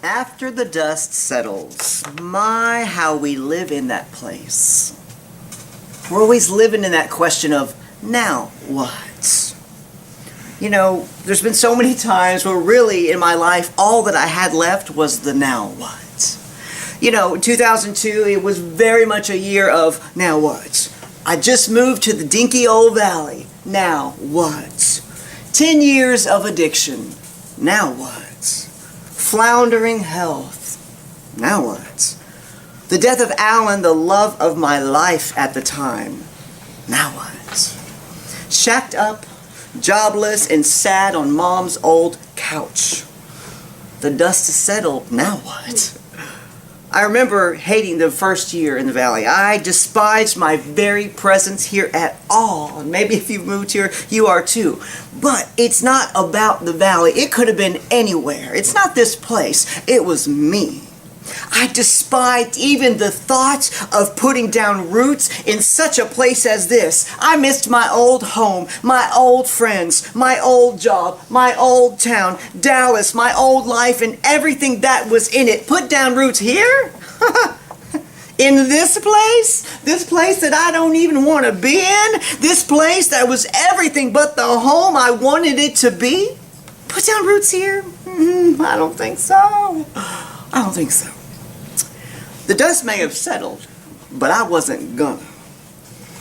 After the dust settles, my, how we live in that place. We're always living in that question of, now what? You know, there's been so many times where really in my life, all that I had left was the now what. You know, 2002, it was very much a year of, now what? I just moved to the dinky old valley. Now what? 10 years of addiction. Now what? Floundering health. Now what? The death of Alan, the love of my life at the time. Now what? Shacked up, jobless, and sad on Mom's old couch. The dust has settled. Now what? I remember hating the first year in the valley. I despised my very presence here at all. And maybe if you've moved here, you are too. But it's not about the valley. It could have been anywhere. It's not this place. It was me. I despised even the thought of putting down roots in such a place as this. I missed my old home, my old friends, my old job, my old town, Dallas, my old life, and everything that was in it. Put down roots here? In this place that I don't even want to be in, this place that was everything but the home I wanted it to be? Put down roots here? I don't think so. I don't think so. The dust may have settled, but I wasn't gonna.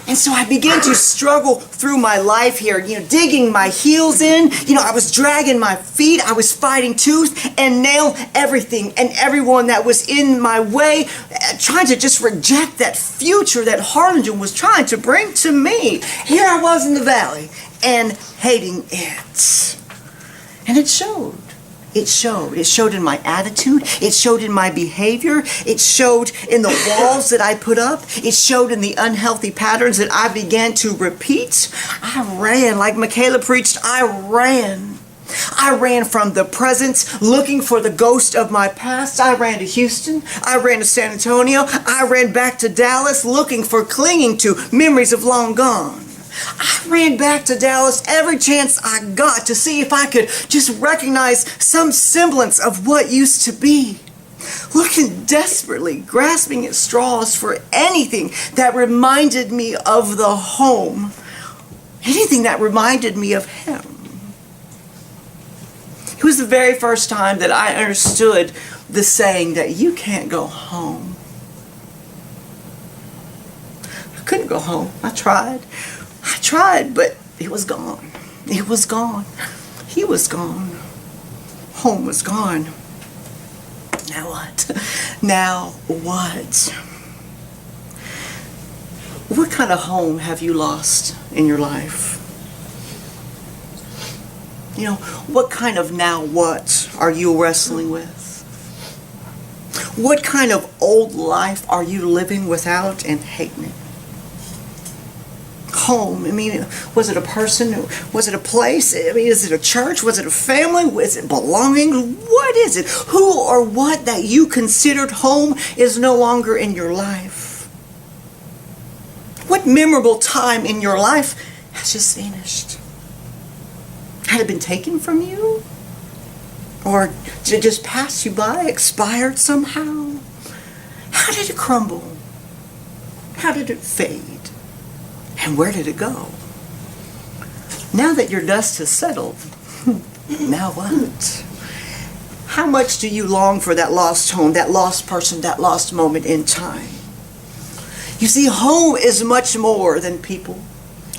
And so I began to struggle through my life here, digging my heels in. I was dragging my feet. I was fighting tooth and nail everything and everyone that was in my way, trying to just reject that future that Harlingen was trying to bring to me. Here I was in the valley and hating it. And it showed. It showed. It showed in my attitude. It showed in my behavior. It showed in the walls that I put up. It showed in the unhealthy patterns that I began to repeat. I ran, like Michaela preached, I ran. I ran from the present, looking for the ghost of my past. I ran to Houston. I ran to San Antonio. I ran back to Dallas, looking for clinging to memories of long gone. I ran back to Dallas every chance I got to see if I could just recognize some semblance of what used to be. Looking desperately, grasping at straws for anything that reminded me of the home. Anything that reminded me of him. It was the very first time that I understood the saying that you can't go home. I couldn't go home. I tried, but it was gone. It was gone. He was gone. Home was gone. Now what? Now what? What kind of home have you lost in your life? What kind of now what are you wrestling with? What kind of old life are you living without and hating it? Home. Was it a person? Was it a place? Is it a church? Was it a family? Was it belonging? What is it? Who or what that you considered home is no longer in your life? What memorable time in your life has just vanished? Had it been taken from you? Or did it just pass you by, expired somehow? How did it crumble? How did it fade? And where did it go? Now that your dust has settled, now what? How much do you long for that lost home, that lost person, that lost moment in time? You see, home is much more than people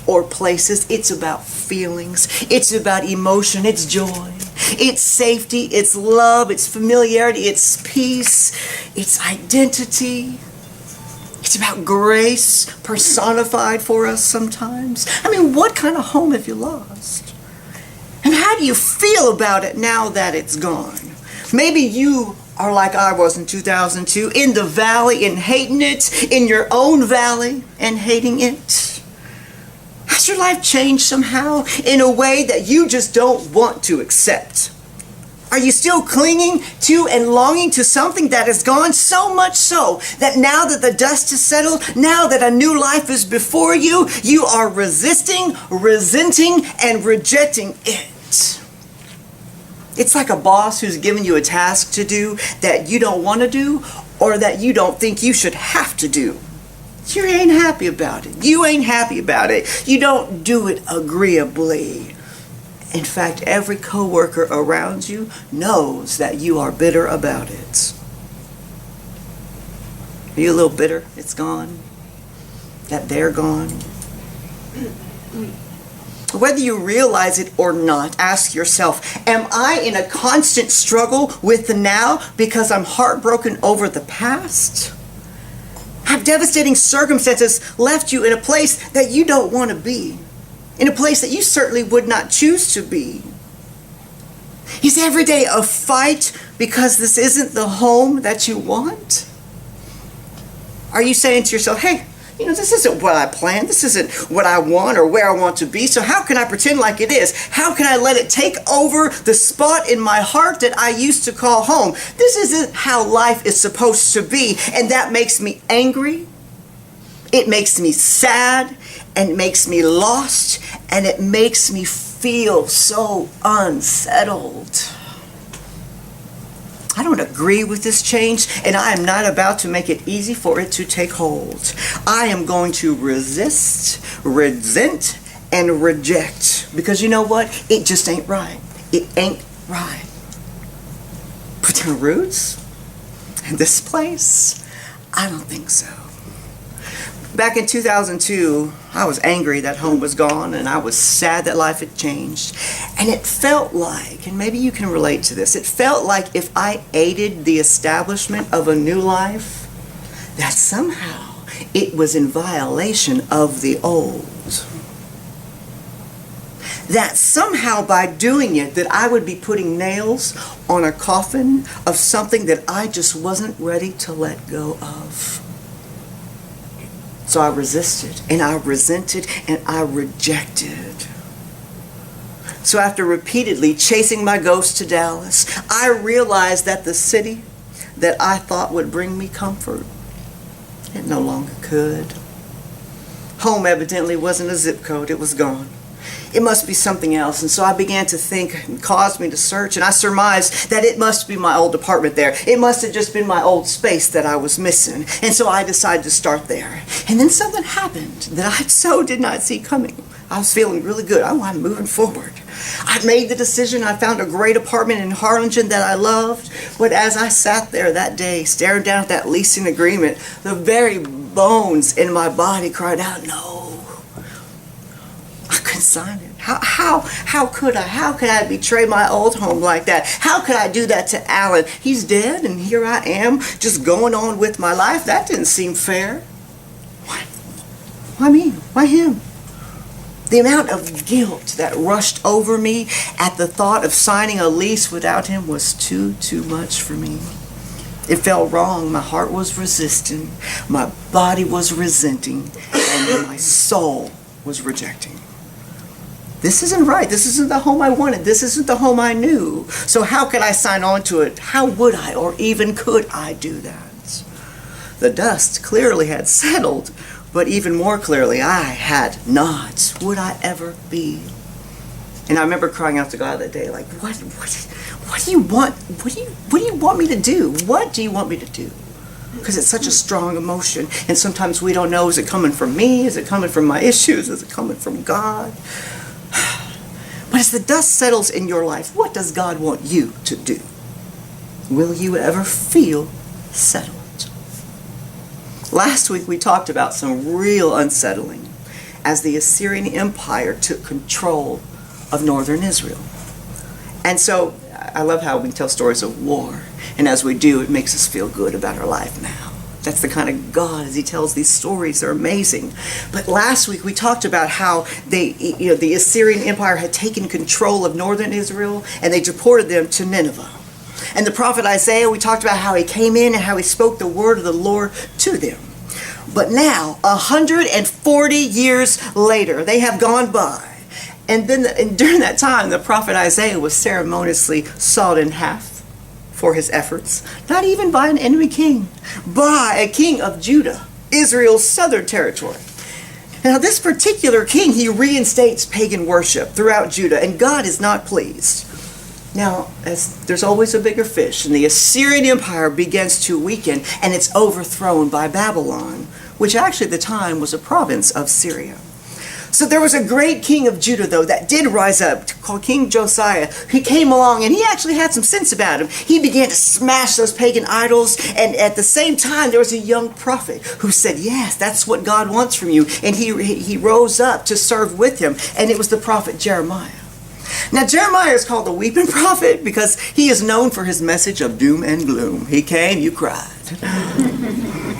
or places. It's about feelings. It's about emotion. It's joy. It's safety. It's love. It's familiarity. It's peace. It's identity. It's about grace personified for us sometimes. What kind of home have you lost? And how do you feel about it now that it's gone? Maybe you are like I was in 2002, in the valley and hating it, in your own valley and hating it. Has your life changed somehow in a way that you just don't want to accept? Are you still clinging to and longing to something that is gone, so much so that now that the dust has settled, now that a new life is before you, you are resisting, resenting, and rejecting it? It's like a boss who's given you a task to do that you don't want to do or that you don't think you should have to do. You ain't happy about it. You ain't happy about it. You don't do it agreeably. In fact, every coworker around you knows that you are bitter about it. Are you a little bitter? It's gone. That they're gone. Whether you realize it or not, ask yourself, am I in a constant struggle with the now because I'm heartbroken over the past? Have devastating circumstances left you in a place that you don't want to be? In a place that you certainly would not choose to be? Is every day a fight because this isn't the home that you want? Are you saying to yourself, hey, this isn't what I planned. This isn't what I want or where I want to be. So how can I pretend like it is? How can I let it take over the spot in my heart that I used to call home? This isn't how life is supposed to be. And that makes me angry. It makes me sad. And it makes me lost. And it makes me feel so unsettled. I don't agree with this change, and I am not about to make it easy for it to take hold. I am going to resist, resent, and reject. Because you know what? It just ain't right. It ain't right. But the roots in this place? I don't think so. Back in 2002, I was angry that home was gone, and I was sad that life had changed. And it felt like, and maybe you can relate to this, it felt like if I aided the establishment of a new life, that somehow it was in violation of the old. That somehow by doing it, that I would be putting nails on a coffin of something that I just wasn't ready to let go of. So I resisted, and I resented, and I rejected. So after repeatedly chasing my ghost to Dallas, I realized that the city that I thought would bring me comfort, it no longer could. Home evidently wasn't a zip code, it was gone. It must be something else. And so I began to think, and caused me to search, and I surmised that it must be my old apartment there. It must have just been my old space that I was missing. And so I decided to start there. And then something happened that I so did not see coming. I was feeling really good. Oh, I'm moving forward. I made the decision. I found a great apartment in Harlingen that I loved. But as I sat there that day, staring down at that leasing agreement, the very bones in my body cried out, no. I couldn't sign it. How could I? How could I betray my old home like that? How could I do that to Alan? He's dead, and here I am, just going on with my life. That didn't seem fair. Why me? Why him? The amount of guilt that rushed over me at the thought of signing a lease without him was too much for me. It felt wrong. My heart was resisting. My body was resenting. And my soul was rejecting. This isn't right. This isn't the home I wanted. This isn't the home I knew. So how could I sign on to it? How would I, or even could I do that? The dust clearly had settled, but even more clearly, I had not. Would I ever be? And I remember crying out to God that day, like, what do you want? What do you want me to do? What do you want me to do? Because it's such a strong emotion, and sometimes we don't know, is it coming from me? Is it coming from my issues? Is it coming from God? But as the dust settles in your life, what does God want you to do? Will you ever feel settled? Last week we talked about some real unsettling as the Assyrian Empire took control of northern Israel. And so I love how we tell stories of war, and as we do, it makes us feel good about our life now. That's the kind of God, as he tells these stories, they're amazing. But last week we talked about how the Assyrian Empire had taken control of northern Israel, and they deported them to Nineveh. And the prophet Isaiah, we talked about how he came in and how he spoke the word of the Lord to them. But now, 140 years later, they have gone by. And during that time, the prophet Isaiah was ceremoniously sawed in half for his efforts, not even by an enemy king, by a king of Judah, Israel's southern territory. Now this particular king, he reinstates pagan worship throughout Judah, and God is not pleased. Now, as there's always a bigger fish, and the Assyrian Empire begins to weaken, and it's overthrown by Babylon, which actually at the time was a province of Syria. So there was a great king of Judah, though, that did rise up, called King Josiah. He came along, and he actually had some sense about him. He began to smash those pagan idols, and at the same time, there was a young prophet who said, yes, that's what God wants from you. And he rose up to serve with him, and it was the prophet Jeremiah. Now, Jeremiah is called the weeping prophet because he is known for his message of doom and gloom. He came, you cried.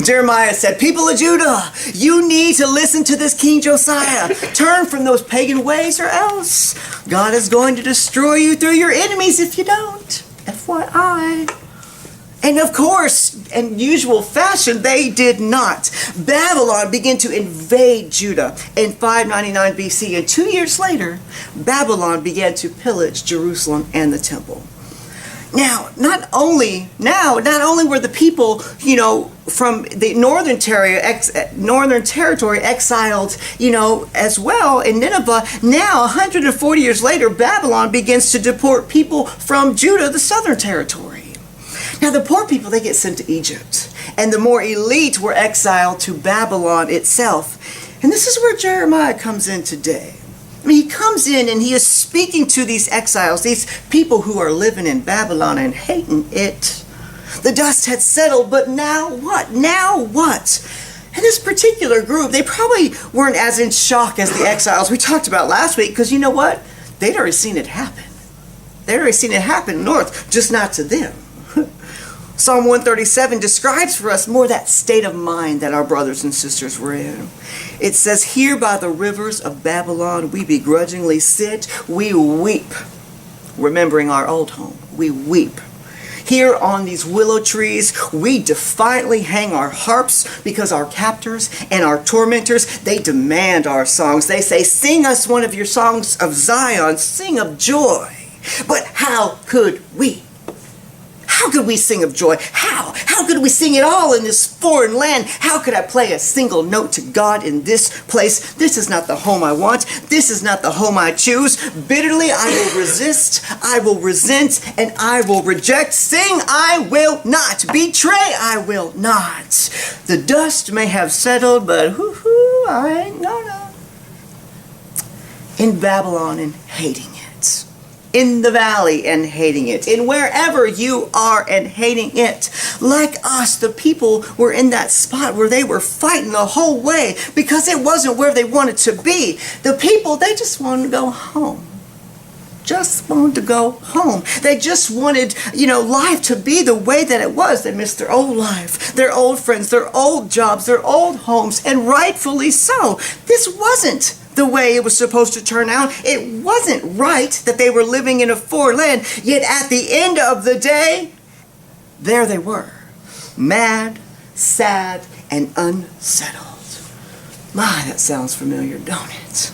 Jeremiah said, people of Judah, you need to listen to this King Josiah. Turn from those pagan ways or else God is going to destroy you through your enemies if you don't. FYI. And of course, in usual fashion, they did not. Babylon began to invade Judah in 599 BC, and 2 years later, Babylon began to pillage Jerusalem and the temple. Now, not only were the people, from the northern territory exiled, as well in Nineveh, now 140 years later, Babylon begins to deport people from Judah, the southern territory. Now, the poor people, they get sent to Egypt, and the more elite were exiled to Babylon itself. And this is where Jeremiah comes in today. I mean, he comes in and he is speaking to these exiles, these people who are living in Babylon and hating it. The dust had settled, but now what? Now what? And this particular group, they probably weren't as in shock as the exiles we talked about last week, because you know what? They'd already seen it happen. They'd already seen it happen north, just not to them. Psalm 137 describes for us more that state of mind that our brothers and sisters were in. It says, here by the rivers of Babylon we begrudgingly sit, we weep, remembering our old home. We weep. Here on these willow trees, we defiantly hang our harps because our captors and our tormentors, they demand our songs. They say, sing us one of your songs of Zion, sing of joy. But how could we? How could we sing of joy? How? How could we sing it all in this foreign land? How could I play a single note to God in this place? This is not the home I want. This is not the home I choose. Bitterly I will resist, I will resent, and I will reject. Sing I will not. Betray I will not. The dust may have settled, but I ain't gonna. In Babylon and hating it. In the valley and hating it, in wherever you are and hating it. Like us, the people were in that spot where they were fighting the whole way because it wasn't where they wanted to be. The people, they just wanted to go home. Just wanted to go home. They just wanted, life to be the way that it was. They missed their old life, their old friends, their old jobs, their old homes, and rightfully so. This wasn't the way it was supposed to turn out. It wasn't right that they were living in a foreign land, yet at the end of the day, there they were, mad, sad, and unsettled. My, that sounds familiar, don't it?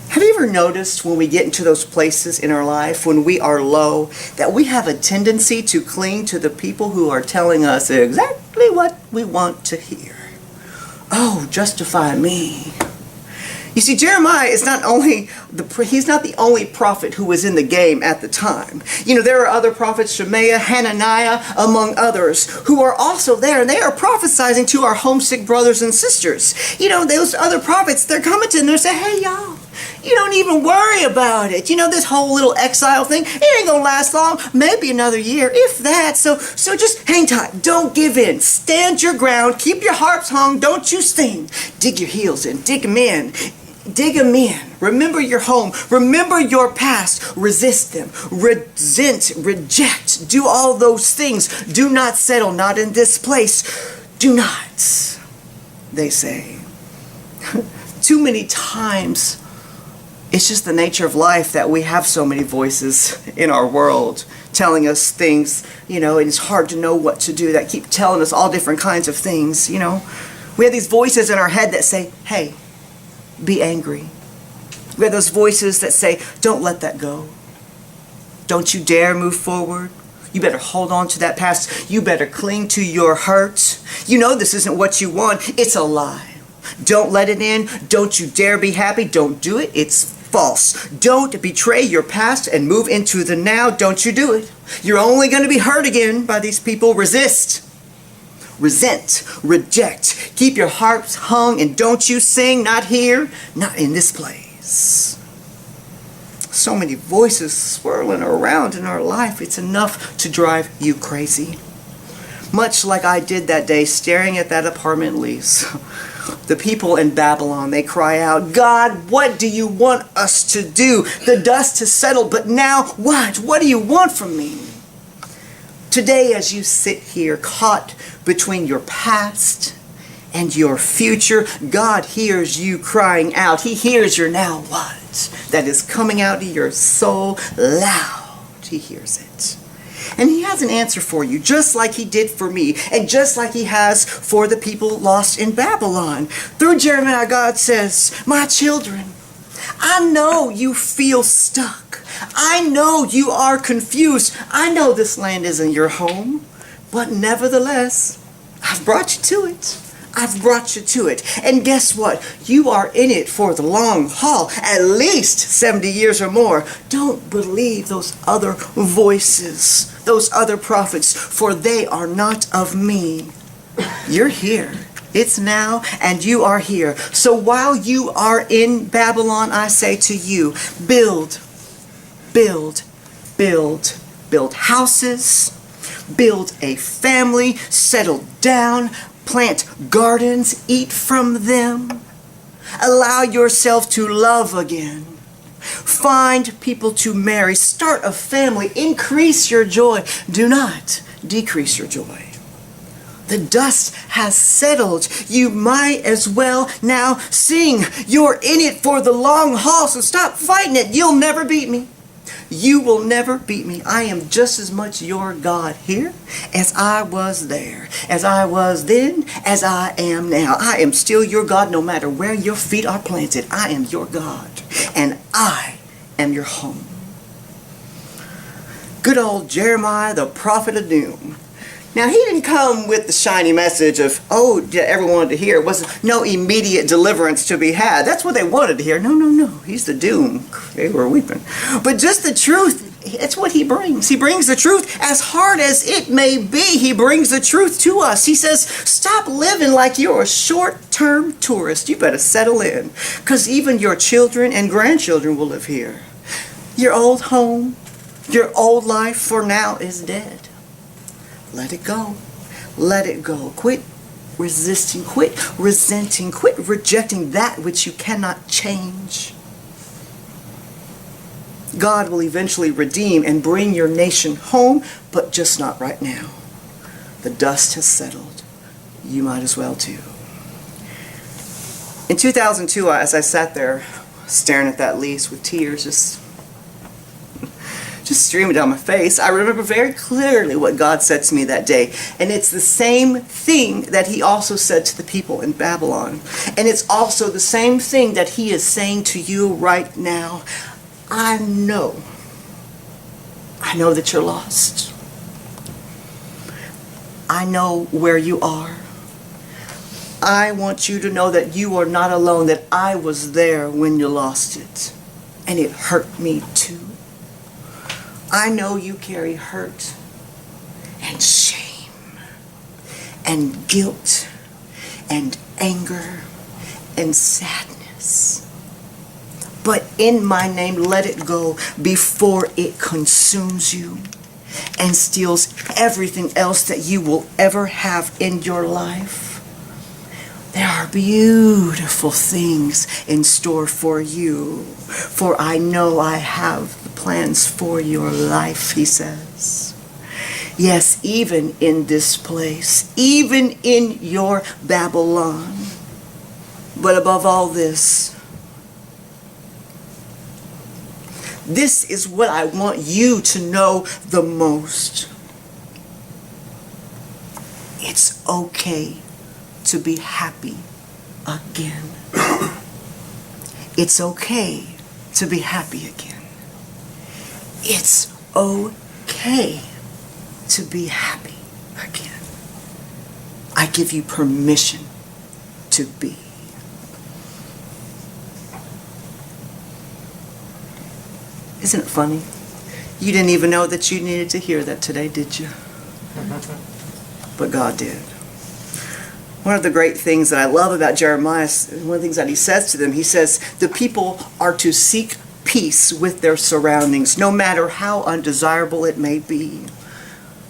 Have you ever noticed when we get into those places in our life, when we are low, that we have a tendency to cling to the people who are telling us exactly what we want to hear? Oh, justify me. You see, Jeremiah is he's not the only prophet who was in the game at the time. There are other prophets, Shemaiah, Hananiah, among others, who are also there, and they are prophesying to our homesick brothers and sisters. Those other prophets, they're coming to them and saying, hey, y'all, you don't even worry about it. This whole little exile thing, it ain't gonna last long, maybe another year, if that. So just hang tight. Don't give in. Stand your ground. Keep your harps hung. Don't you sing. Dig your heels in. Dig them in. Dig them in. Remember your home. Remember your past. Resist them. Resent. Reject. Do all those things. Do not settle. Not in this place. Do not. They say. Too many times, it's just the nature of life that we have so many voices in our world telling us things, and it's hard to know what to do, that keep telling us all different kinds of things, We have these voices in our head that say, hey, be angry. We have those voices that say, don't let that go. Don't you dare move forward. You better hold on to that past. You better cling to your hurt. This isn't what you want. It's a lie. Don't let it in. Don't you dare be happy. Don't do it. It's false. Don't betray your past and move into the now. Don't you do it. You're only going to be hurt again by these people. Resist. Resent. Reject. Keep your hearts hung and don't you sing. Not here. Not in this place. So many voices swirling around in our life. It's enough to drive you crazy. Much like I did that day staring at that apartment lease. The people in Babylon, they cry out, God, what do you want us to do? The dust has settled, but now what? What do you want from me? Today, as you sit here caught between your past and your future, God hears you crying out. He hears your now what? That is coming out of your soul loud. He hears it. And he has an answer for you, just like he did for me, and just like he has for the people lost in Babylon. Through Jeremiah, God says, my children, I know you feel stuck. I know you are confused. I know this land isn't your home, but nevertheless, I've brought you to it. I've brought you to it. And guess what? You are in it for the long haul, at least 70 years or more. Don't believe those other voices, those other prophets, for they are not of me. You're here. It's now, and you are here. So while you are in Babylon, I say to you, build, build, build, build houses, build a family, settle down, plant gardens, eat from them. Allow yourself to love again. Find people to marry. Start a family. Increase your joy. Do not decrease your joy. The dust has settled. You might as well now sing. You're in it for the long haul, so stop fighting it. You'll never beat me. You will never beat me. I am just as much your God here as I was there, as I was then, as I am now. I am still your God no matter where your feet are planted. I am your God, and I am your home. Good old Jeremiah, the prophet of doom. Now, he didn't come with the shiny message of, oh, everyone wanted to hear. It wasn't no immediate deliverance to be had. That's what they wanted to hear. No, no, no. He's the doom. They were weeping. But just the truth, it's what he brings. He brings the truth as hard as it may be. He brings the truth to us. He says, stop living like you're a short-term tourist. You better settle in, because even your children and grandchildren will live here. Your old home, your old life for now is dead. Let it go. Let it go. Quit resisting. Quit resenting. Quit rejecting that which you cannot change. God will eventually redeem and bring your nation home, but just not right now. The dust has settled. You might as well too. In 2002, as I sat there staring at that lease with tears just streaming down my face, I remember very clearly what God said to me that day. And it's the same thing that he also said to the people in Babylon. And it's also the same thing that he is saying to you right now. I know that you're lost. I know where you are. I want you to know that you are not alone, that I was there when you lost it. And it hurt me too. I know you carry hurt and shame and guilt and anger and sadness. But in my name, let it go before it consumes you and steals everything else that you will ever have in your life. There are beautiful things in store for you, for I know I have the plans for your life, he says. Yes, even in this place, even in your Babylon. But above all this is what I want you to know the most. It's okay to be happy again. It's okay to be happy again. It's okay to be happy again. I give you permission to be. Isn't it funny? You didn't even know that you needed to hear that today, did you? But God did. One of the great things that I love about Jeremiah, one of the things that he says to them, he says, the people are to seek peace with their surroundings, no matter how undesirable it may be.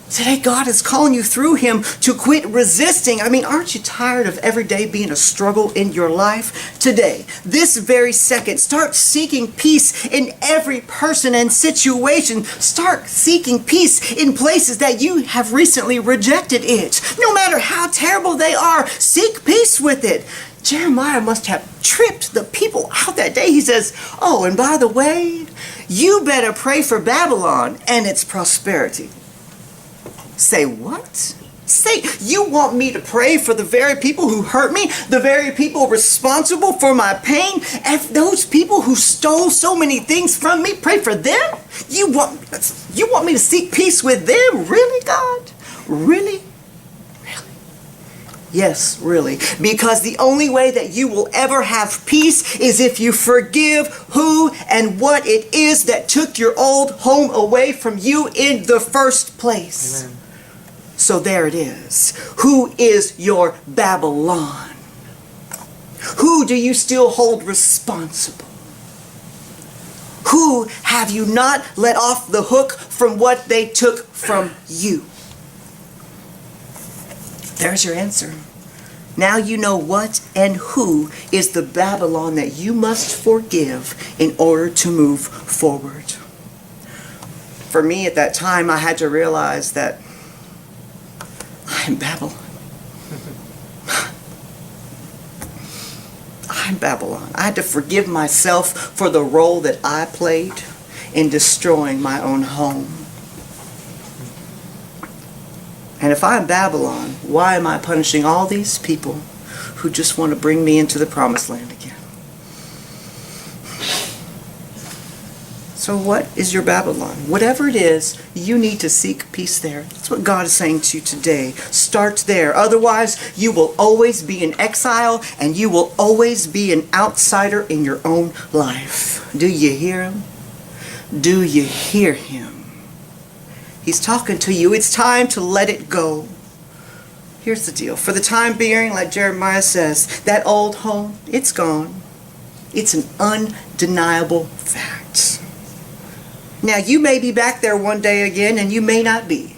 Today, God is calling you through him to quit resisting. I mean, aren't you tired of every day being a struggle in your life? Today, this very second, start seeking peace in every person and situation. Start seeking peace in places that you have recently rejected it. No matter how terrible they are, seek peace with it. Jeremiah must have tripped the people out that day. He says, oh, and by the way, you better pray for Babylon and its prosperity. Say what? Say, you want me to pray for the very people who hurt me, the very people responsible for my pain, and those people who stole so many things from me, pray for them? You want me to seek peace with them? Really, God? Really? Really? Yes, really. Because the only way that you will ever have peace is if you forgive who and what it is that took your old home away from you in the first place. Amen. So there it is. Who is your Babylon? Who do you still hold responsible? Who have you not let off the hook from what they took from you? There's your answer. Now you know what and who is the Babylon that you must forgive in order to move forward. For me at that time, I had to realize that I'm Babylon. I'm Babylon. I had to forgive myself for the role that I played in destroying my own home. And if I'm Babylon, why am I punishing all these people who just want to bring me into the promised land again? So what is your Babylon? Whatever it is, you need to seek peace there. That's what God is saying to you today. Start there. Otherwise, you will always be in exile and you will always be an outsider in your own life. Do you hear him? Do you hear him? He's talking to you. It's time to let it go. Here's the deal. For the time being, like Jeremiah says, that old home, it's gone. It's an undeniable fact. Now, you may be back there one day again, and you may not be.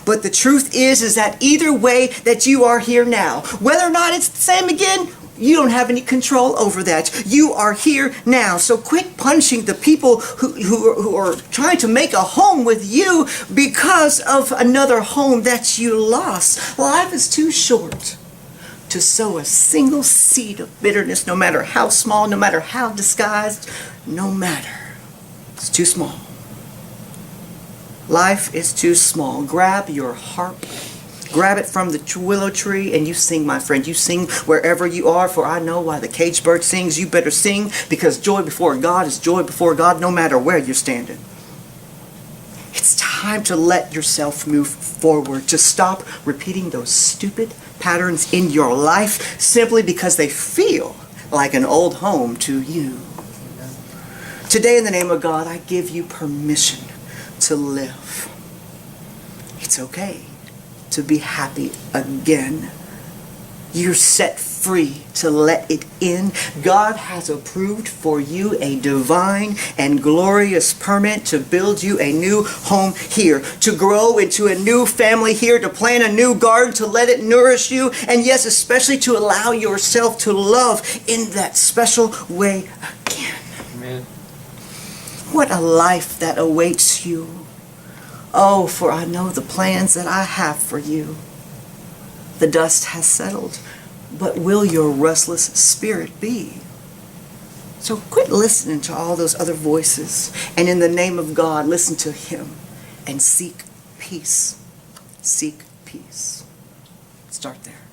But the truth is that either way that you are here now, whether or not it's the same again, you don't have any control over that. You are here now. So quit punishing the people who are trying to make a home with you because of another home that you lost. Life is too short to sow a single seed of bitterness, no matter how small, no matter how disguised, no matter. It's too small. Life is too small. Grab your harp. Grab it from the willow tree and you sing, my friend. You sing wherever you are, for I know why the caged bird sings. You better sing, because joy before God is joy before God, no matter where you're standing. It's time to let yourself move forward, to stop repeating those stupid patterns in your life simply because they feel like an old home to you. Today, in the name of God, I give you permission to live. It's okay to be happy again. You're set free to let it in. God has approved for you a divine and glorious permit to build you a new home here, to grow into a new family here, to plant a new garden, to let it nourish you, and yes, especially to allow yourself to love in that special way again. Amen. What a life that awaits you. Oh, for I know the plans that I have for you. The dust has settled, but will your restless spirit be? So quit listening to all those other voices, and in the name of God, listen to Him and seek peace. Seek peace. Start there.